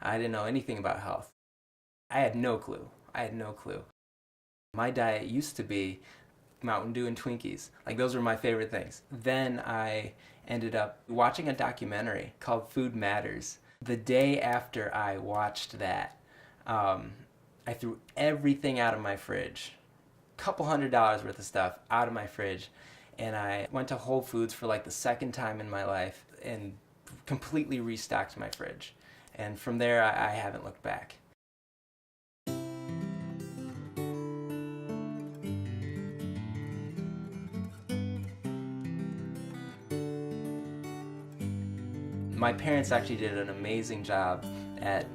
I didn't know anything about health. I had no clue. I had no clue. My diet used to be Mountain Dew and Twinkies. Like those were my favorite things. Then I ended up watching a documentary called Food Matters. The day after I watched that, um, I threw everything out of my fridge, couple $100 worth of stuff out of my fridge, and I went to Whole Foods for like the second time in my life and completely restocked my fridge. And from there, I haven't looked back. My parents actually did an amazing job at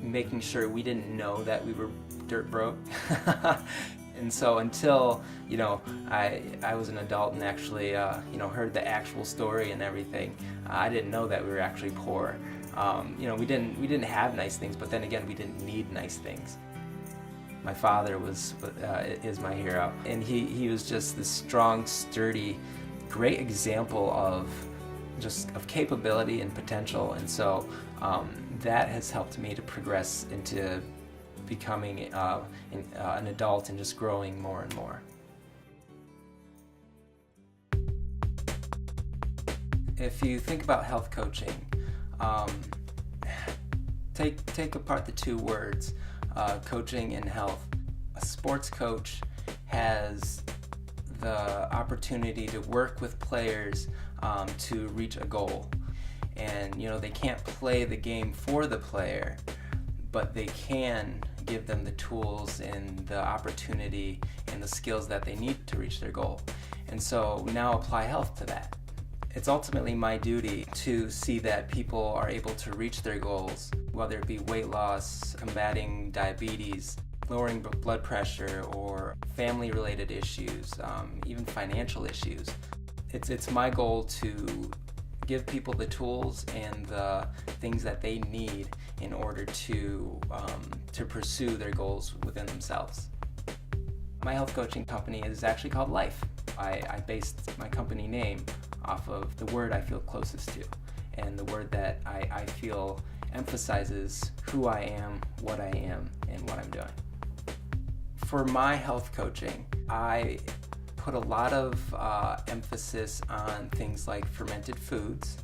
making sure we didn't know that we were dirt broke. And so until, I was an adult and actually, heard the actual story and everything, I didn't know that we were actually poor. We didn't have nice things, but then again, we didn't need nice things. My father is my hero, and he was just this strong, sturdy, great example of capability and potential, and so that has helped me to progress into becoming an adult and just growing more and more. If you think about health coaching, um, take apart the two words, coaching and health. A sports coach has the opportunity to work with players to reach a goal. And they can't play the game for the player, but they can give them the tools and the opportunity and the skills that they need to reach their goal. And so now apply health to that. It's ultimately my duty to see that people are able to reach their goals, whether it be weight loss, combating diabetes, lowering blood pressure, or family-related issues, even financial issues. It's my goal to give people the tools and the things that they need in order to pursue their goals within themselves. My health coaching company is actually called Life. I based my company name off of the word I feel closest to, and the word that I feel emphasizes who I am, what I am, and what I'm doing. For my health coaching, I put a lot of emphasis on things like fermented foods,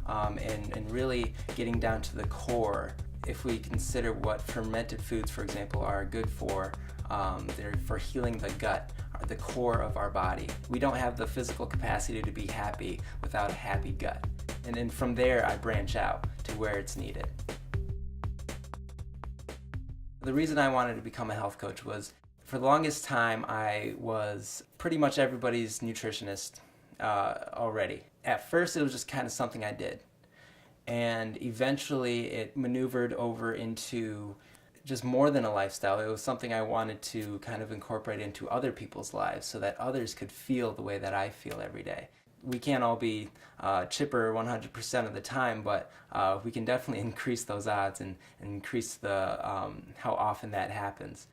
and really getting down to the core. If we consider what fermented foods, for example, are good for, they're for healing the gut, the core of our body. We don't have the physical capacity to be happy without a happy gut. And then from there, I branch out to where it's needed. The reason I wanted to become a health coach was, for the longest time, I was pretty much everybody's nutritionist already. At first, it was just kind of something I did. And eventually, it maneuvered over into just more than a lifestyle. It was something I wanted to kind of incorporate into other people's lives so that others could feel the way that I feel every day. We can't all be chipper 100% of the time, but we can definitely increase those odds and increase the how often that happens.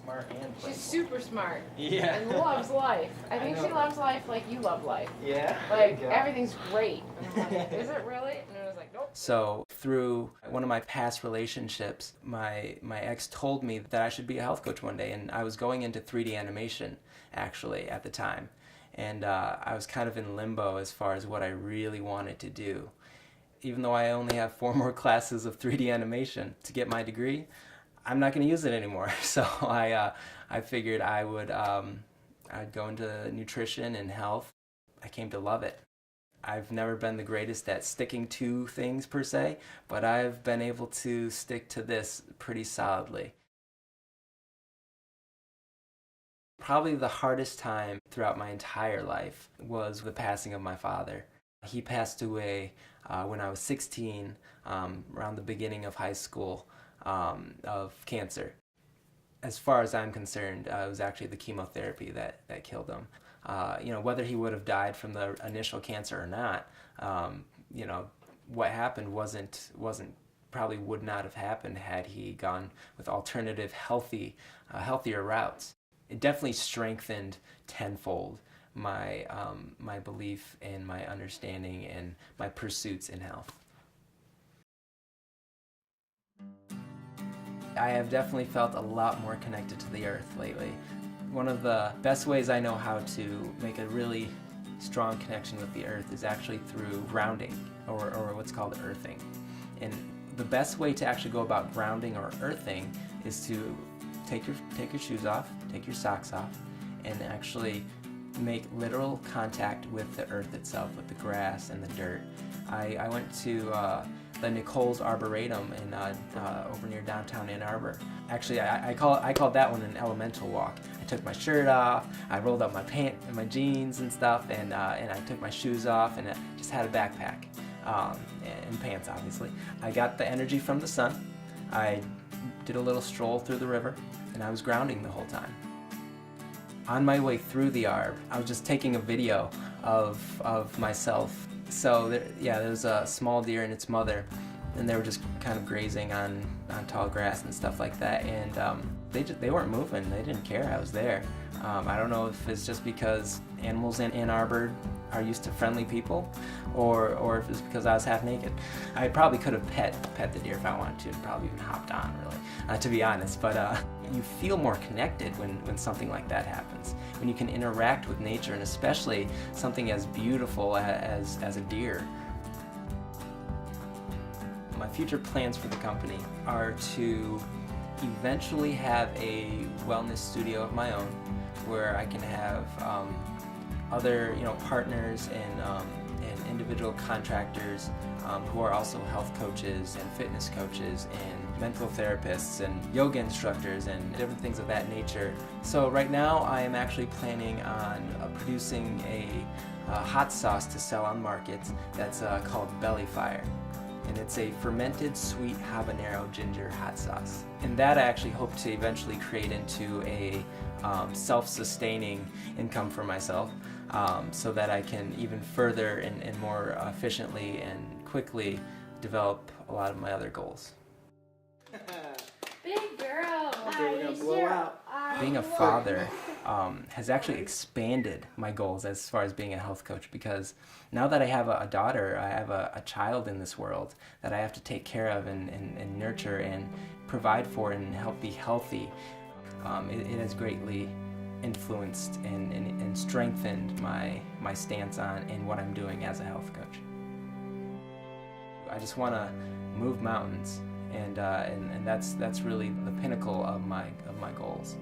Smart and playful. She's super smart. Yeah. And loves life. I think she loves life like you love life. Yeah. Like, everything's great. And I'm like, is it really? And I was like, nope. So through one of my past relationships, my ex told me that I should be a health coach one day, and I was going into 3D animation actually at the time. And I was kind of in limbo as far as what I really wanted to do. Even though I only have 4 more classes of 3D animation to get my degree, I'm not going to use it anymore. So I figured I'd go into nutrition and health. I came to love it. I've never been the greatest at sticking to things per se, but I've been able to stick to this pretty solidly. Probably the hardest time throughout my entire life was the passing of my father. He passed away when I was 16, around the beginning of high school, of cancer. As far as I'm concerned, it was actually the chemotherapy that killed him. Whether he would have died from the initial cancer or not, what happened probably would not have happened had he gone with alternative healthier routes. It definitely strengthened tenfold my belief and my understanding and my pursuits in health. I have definitely felt a lot more connected to the earth lately. One of the best ways I know how to make a really strong connection with the earth is actually through grounding, or what's called earthing. And the best way to actually go about grounding or earthing is to take your shoes off, take your socks off, and actually make literal contact with the earth itself, with the grass and the dirt. I went to the Nicole's Arboretum in over near downtown Ann Arbor. Actually, I called that one an elemental walk. I took my shirt off, I rolled up my jeans and stuff, and I took my shoes off, and I just had a backpack and pants, obviously. I got the energy from the sun. I did a little stroll through the river, and I was grounding the whole time. On my way through the Arb, I was just taking a video of myself. So there was a small deer and its mother, and they were just kind of grazing on tall grass and stuff like that. And they weren't moving. They didn't care I was there. I don't know if it's just because animals in Ann Arbor are used to friendly people, or if it's because I was half naked. I probably could have pet the deer if I wanted to, and probably even hopped on, really, to be honest. But you feel more connected when something like that happens, when you can interact with nature, and especially something as beautiful as a deer. My future plans for the company are to eventually have a wellness studio of my own, where I can have other partners and individual contractors who are also health coaches and fitness coaches and mental therapists and yoga instructors and different things of that nature. So right now I am actually planning on producing a hot sauce to sell on markets that's called Belly Fire. And it's a fermented sweet habanero ginger hot sauce. And that I actually hope to eventually create into a self-sustaining income for myself, so that I can even further and more efficiently and quickly develop a lot of my other goals. Big girl. Okay, we're gonna blow out. Being a father has actually expanded my goals as far as being a health coach, because now that I have a daughter, I have a child in this world that I have to take care of and nurture and provide for and help be healthy. It has greatly influenced and strengthened my stance on and what I'm doing as a health coach. I just want to move mountains, and that's really the pinnacle of my goals.